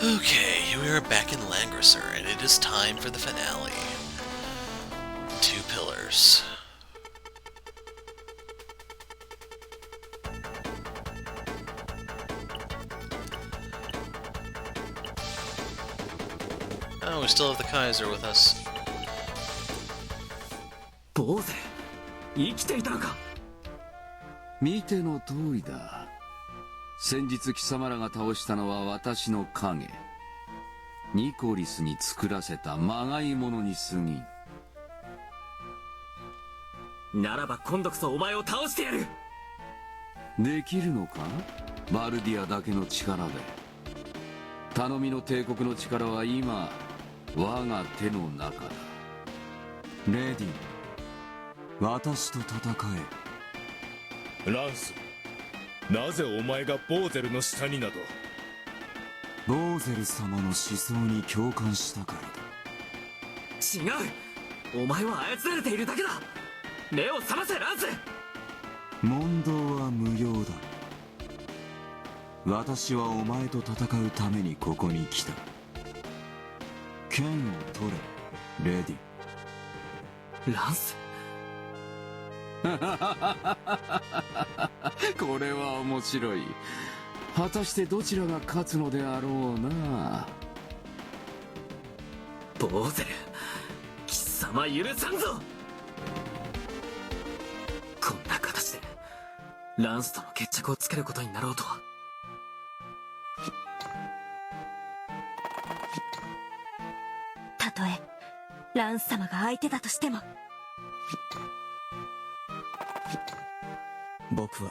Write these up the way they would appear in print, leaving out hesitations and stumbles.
Okay, here we are back in Langrisser, and it is time for the finale. 2 pillars. Oh, we still have the Kaiser with us. Boser, 生きていたのか。見ての通りだ。先日貴様らが倒したのは私の影。ニコリスに作らせたまがいものに過ぎん。ならば今度こそお前を倒してやる。できるのか、バルディアだけの力で。頼みの帝国の力は今我が手の中だ。レディ、私と戦ランス、なぜお前がボーゼルの下になど。ボーゼル様の思想に共感したからだ。違う、お前は操られているだけだ。目を覚ませランス。問答は無用だ。私はお前と戦うためにここに来た。剣を取れ、レディ。ランス。これは面白い。果たしてどちらが勝つのであろうな。ボーゼル、貴様許さんぞ。こんな形でランスとの決着をつけることになろうとは。たとえランス様が相手だとしても、僕は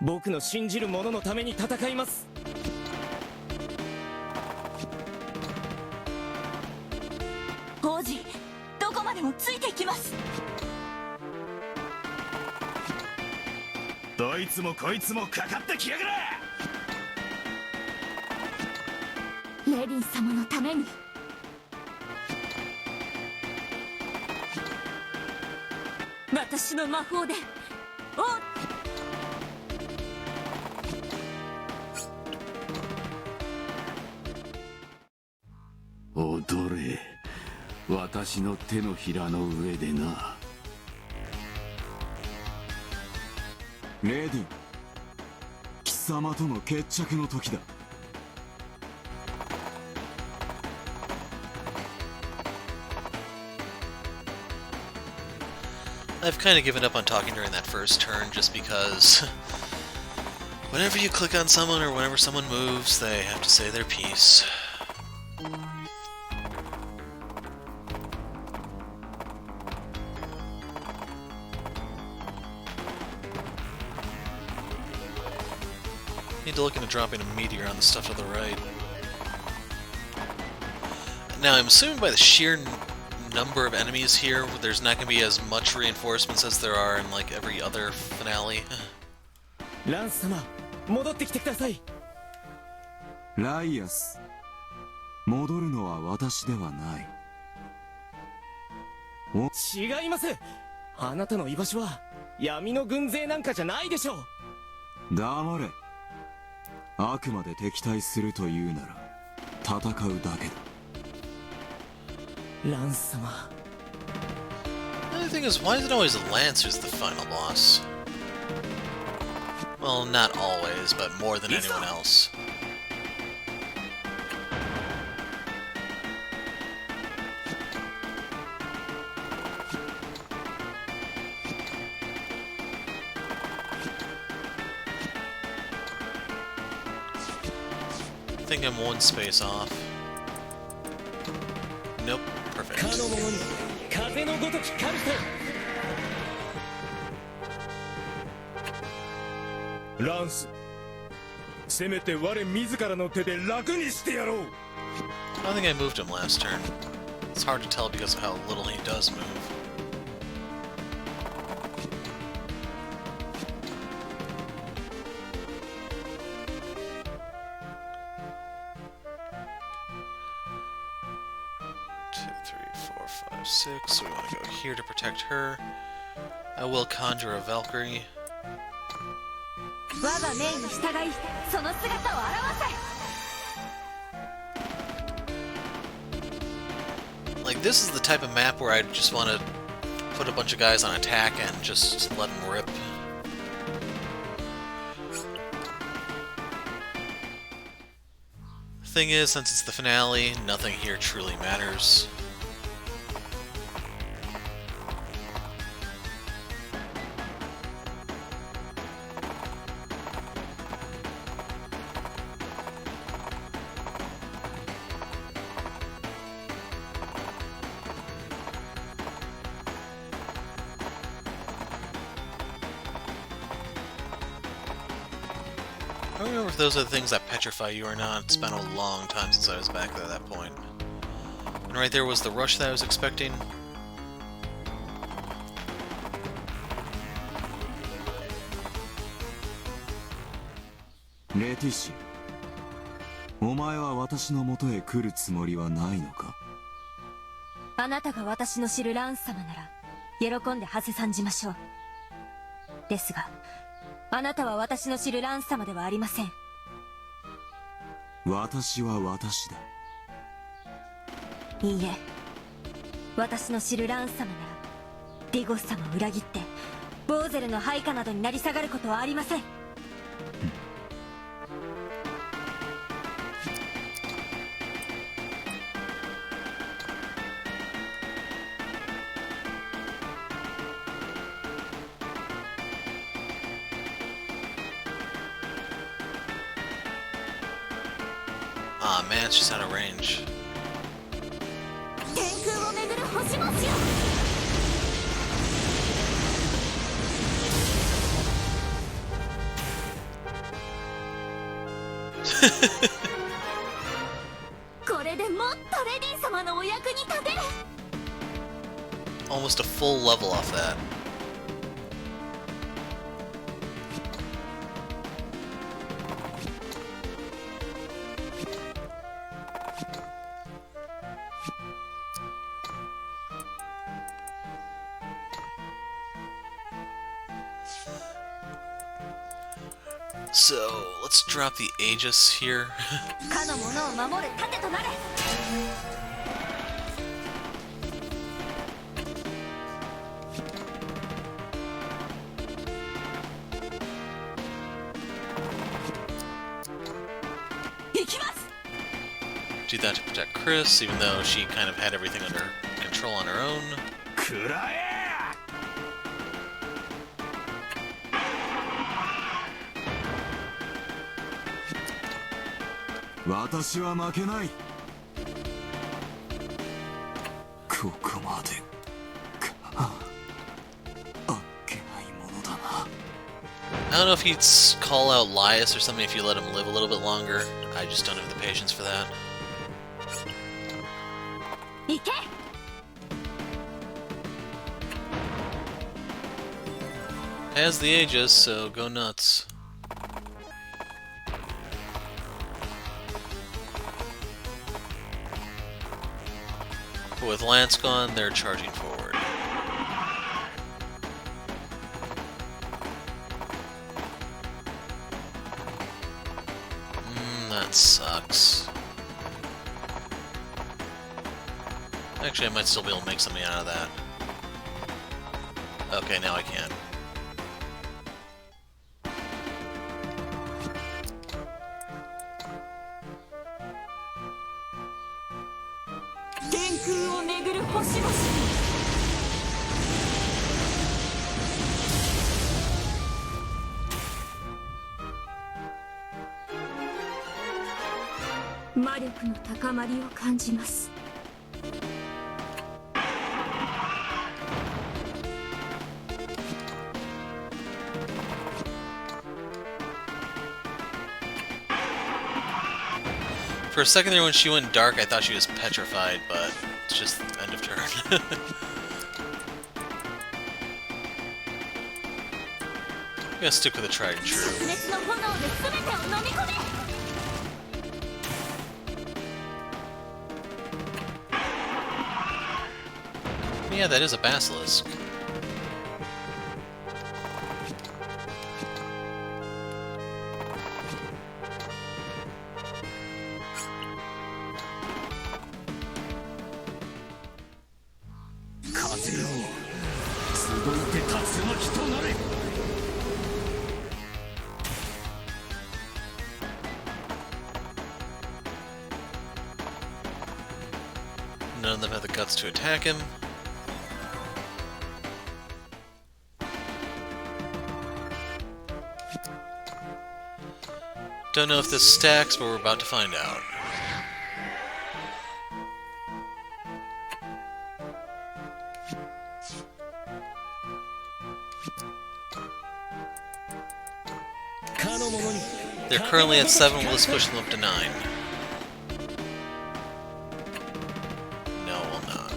僕の信じる者のために戦います。王子、どこまでもついていきます。どいつもこいつもかかってきやがれ。レディ様のために。私の魔法で踊れ、私の手のひらの上でな。レディ、貴様との決着の時だ。I've kind of given up on talking during that first turn just because whenever you click on someone or whenever someone moves, they have to say their piece. Need to look into dropping a meteor on the stuff to the right. Now, I'm assuming by the sheer number of enemies here, there's not going to be as much reinforcements as there are in like every other finale. ランス様、戻ってきてください。ライアス、戻るのは私ではない。違います。あなたの居場所は闇の軍勢なんかじゃないでしょう。黙れ。あくまで敵対するというなら戦うだけだ。ランス様。 The other thing is, why is it always the Lance who's the final boss? Well, not always, but more than anyone else. I think I'm one space off. Nope, perfect. かの者に風のごときカルト。ランス、せめて我自らの手で楽にしてやろう。I think I moved him last turn. It's hard to tell because of how little he does move. So we want to go here to protect her. I will conjure a Valkyrie. 我が命に従いその姿を現 Like, this is the type of map where I just want to put a bunch of guys on attack and just let them rip. Thing is, since it's the finale, nothing here truly matters. I don't remember if those are the things that petrify you or not. It's been a long time since I was back at that point. And right there was the rush that I was expecting.レティシア、お前は私の元へ来るつもりはないのか？あなたが私の知るランス様なら喜んで馳せ参じましょう。ですがあなたは私の知るランス様ではありません。私は私だ。いいえ、私の知るランス様ならディゴス様を裏切ってボーゼルの配下などになり下がることはありません。Ah, man, it's just out of range. 天空を巡る星々よ。これでもっとレディ様のお役に立てる。 Almost a full level off that. So, let's drop the Aegis here. かの者を守る盾となれ。行きます。 Do that to protect Chris, even though she kind of had everything under control on her own. くらえ！私は負けない。ここまでか。あっけないものだな。 I don't know if he'd call out Lias or something if you let him live a little bit longer. I just don't have the patience for that. 行け。 Has the Aegis, so go nuts. But with Lance gone, they're charging forward. That sucks. Actually, I might still be able to make something out of that. Okay, now I can. For a second there when she went dark, I thought she was petrified, but it's just end of turn. I'm gonna stick with the tried and true. Yeah, that is a basilisk. none of them have the guts to attack him. Don't know if this stacks, but we're about to find out. They're currently at 7, let's push them up to 9. No, we'll not.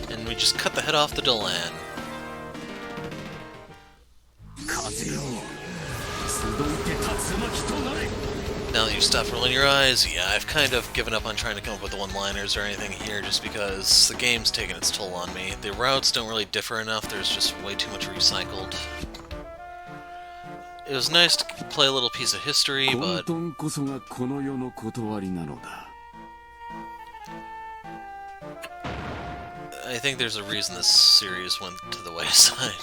And we just cut the head off the Dolan. Now that you stop rolling your eyes, yeah, I've kind of given up on trying to come up with the one-liners or anything here just because the game's taken its toll on me. The routes don't really differ enough, there's just way too much recycled. It was nice to play a little piece of history, but I think there's a reason this series went to the wayside.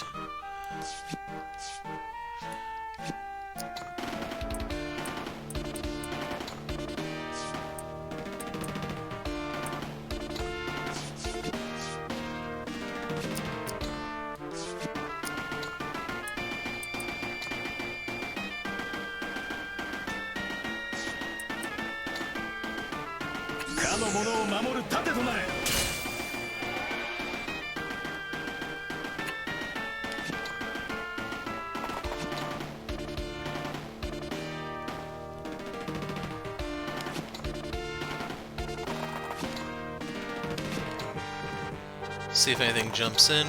See if anything jumps in.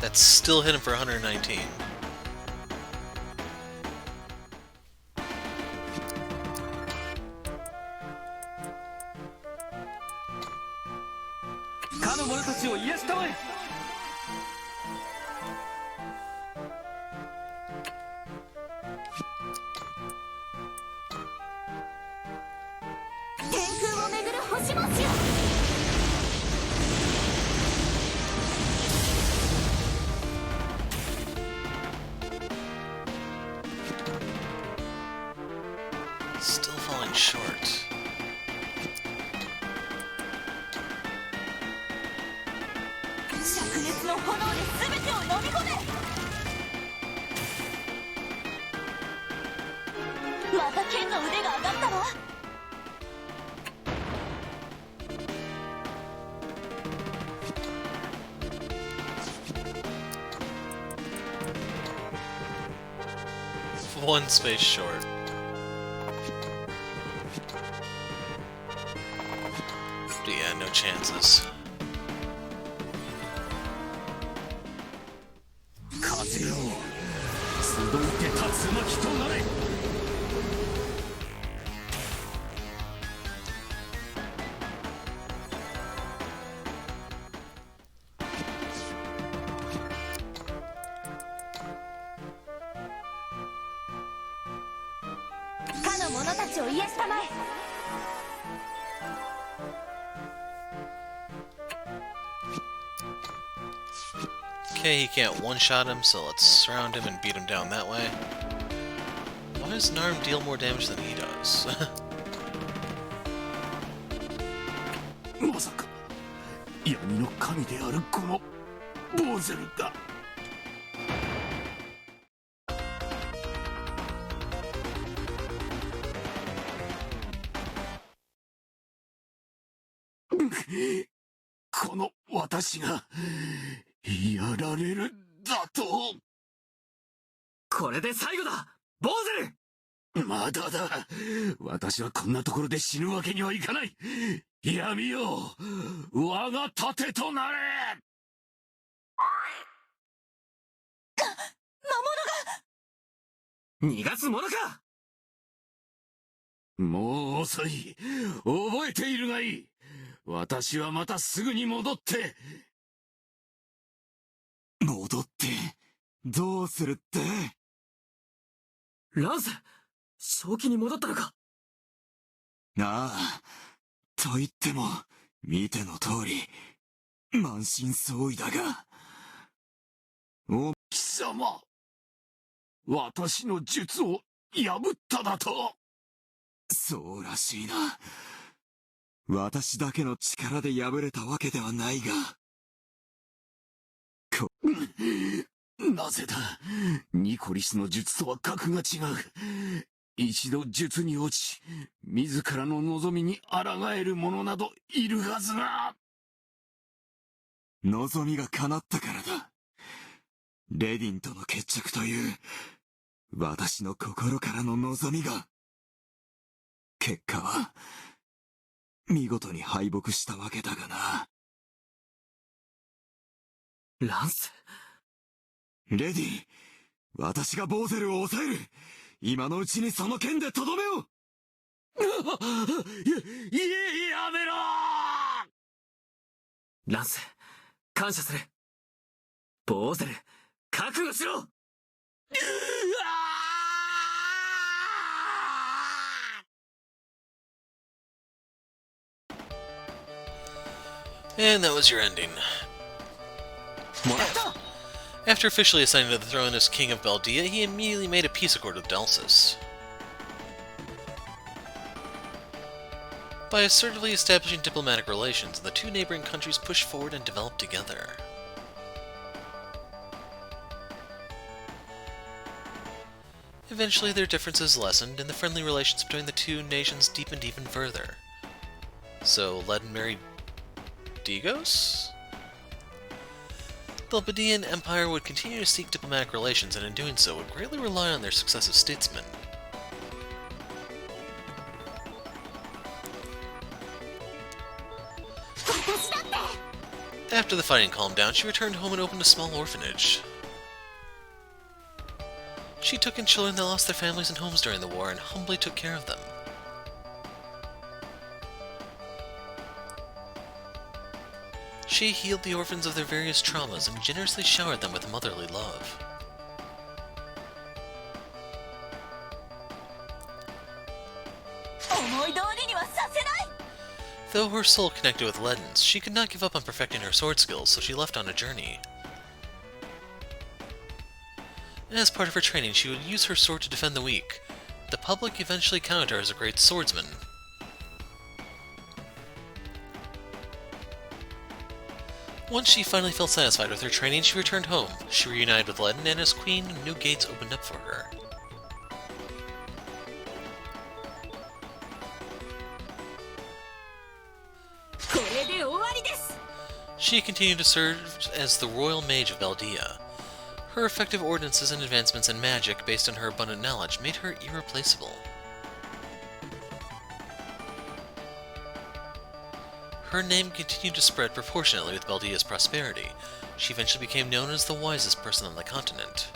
That's still hitting for 119. Still falling short. One space short. Yeah, no chances. Okay, he can't one-shot him, so let's surround him and beat him down that way. Why does Narm deal more damage than he does? まさか闇の神であるこのボーゼルだ。この私がやられるだと。これで最後だボーゼル。まだだ。私はこんなところで死ぬわけにはいかない。闇よ、我が盾となれ。逃がすものか。もう遅い。覚えているがいい。私はまたすぐに戻って。戻って、どうするって。ランス、正気に戻ったのか。ああ、と言っても、見ての通り、満身創痍だが。貴様、私の術を破っただと。そうらしいな。私だけの力で敗れたわけではないが。なぜだ。ニコリスの術とは格が違う。一度術に落ち、自らの望みに抗える者などいるはずが。望みが叶ったからだ。レディンとの決着という、私の心からの望みが。結果は、見事に敗北したわけだがな。ランス。レディン、私がボーゼルを抑える。今のうちにその剣でとどめを。やめろー。ランス、感謝する。ボーゼル、覚悟しろ。And that was your ending. もらった。 After officially ascending to the throne as King of Baldia, he immediately made a peace accord with Delsus. By assertively establishing diplomatic relations, the two neighboring countries pushed forward and developed together. Eventually, their differences lessened, and the friendly relations between the two nations deepened even further. So, Ledin married Digos? The Albanian Empire would continue to seek diplomatic relations, and in doing so would greatly rely on their successive statesmen. After the fighting calmed down, she returned home and opened a small orphanage. She took in children that lost their families and homes during the war and humbly took care of them. She healed the orphans of their various traumas and generously showered them with motherly love. Though her soul connected with Ledin's, she could not give up on perfecting her sword skills, so she left on a journey. As part of her training, she would use her sword to defend the weak. The public eventually counted her as a great swordsman. Once she finally felt satisfied with her training, she returned home. She reunited with Ledin, and as queen, new gates opened up for her. She continued to serve as the Royal Mage of Baldia. Her effective ordinances and advancements in magic based on her abundant knowledge made her irreplaceable. Her name continued to spread proportionately with Baldia's prosperity. She eventually became known as the wisest person on the continent.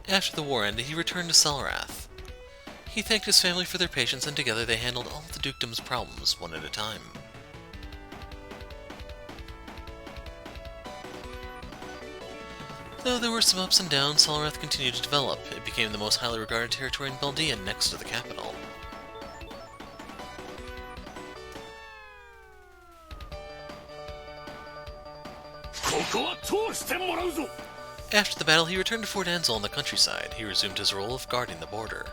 After the war ended, he returned to Selrath. He thanked his family for their patience, and together they handled all of the dukedom's problems, one at a time. Though there were some ups and downs, Selrath continued to develop. It became the most highly regarded territory in Baldia, next to the capital. After the battle, he returned to Fort Ansel in the countryside. He resumed his role of guarding the border.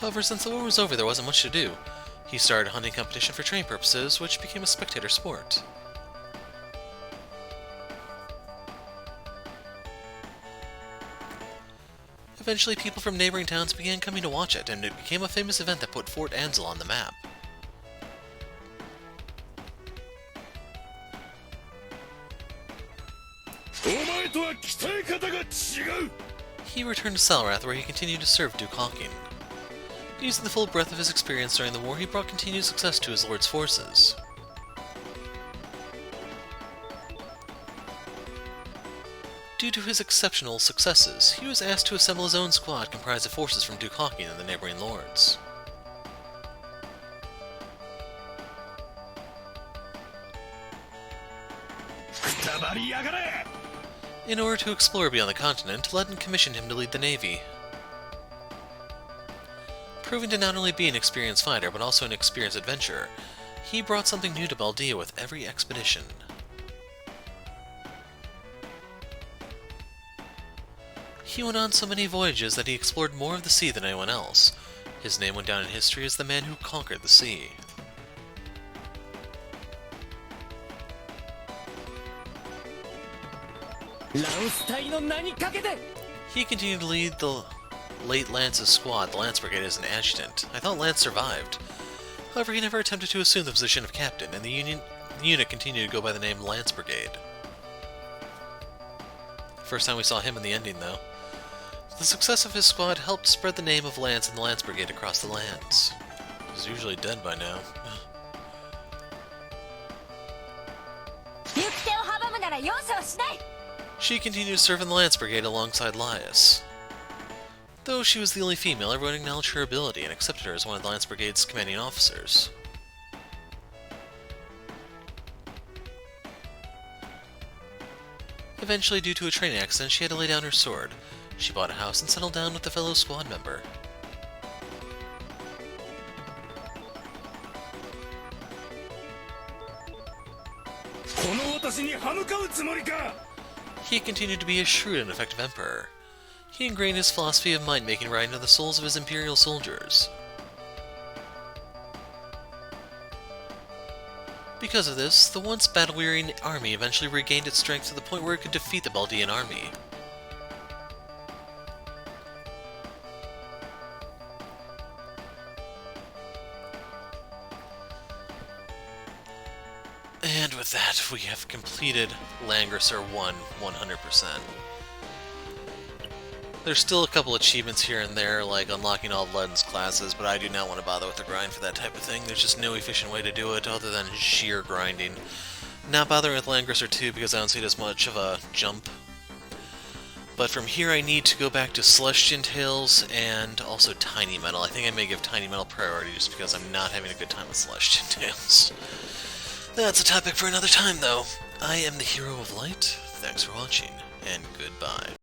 However, since the war was over, there wasn't much to do. He started a hunting competition for training purposes, which became a spectator sport. Eventually, people from neighboring towns began coming to watch it, and it became a famous event that put Fort Ansel on the map. とは鍛え方が違う。 He returned to Salrath, where he continued to serve Duke Hawking. Using the full breadth of his experience during the war, he brought continued success to his lord's forces. Due to his exceptional successes, he was asked to assemble his own squad comprised of forces from Duke Hawking and the neighboring lords. In order to explore beyond the continent, Ledin commissioned him to lead the navy. Proving to not only be an experienced fighter, but also an experienced adventurer, he brought something new to Baldia with every expedition. He went on so many voyages that he explored more of the sea than anyone else. His name went down in history as the man who conquered the sea. He continued to lead the late Lance's squad, the Lance Brigade, as an adjutant. I thought Lance survived. However, he never attempted to assume the position of captain, and the unit continued to go by the name Lance Brigade. First time we saw him in the ending, though. The success of his squad helped spread the name of Lance and the Lance Brigade across the lands. He's usually dead by now. She continued to serve in the Lance Brigade alongside Laius. Though she was the only female, everyone acknowledged her ability and accepted her as one of the Lance Brigade's commanding officers. Eventually, due to a train accident, she had to lay down her sword. She bought a house and settled down with a fellow squad member. He continued to be a shrewd and effective emperor. He ingrained his philosophy of mind-making right into the souls of his imperial soldiers. Because of this, the once battle-weary army eventually regained its strength to the point where it could defeat the Baldian army. And with that, we have completed Langrisser 1 100%. There's still a couple achievements here and there, like unlocking all of Ledin's classes, but I do not want to bother with the grind for that type of thing. There's just no efficient way to do it other than sheer grinding. Not bothering with Langrisser 2 because I don't see it as much of a jump. But from here I need to go back to Celestian Tales and also Tiny Metal. I think I may give Tiny Metal priority just because I'm not having a good time with Celestian Tales. That's a topic for another time, though. I am the Hero of Light. Thanks for watching, and goodbye.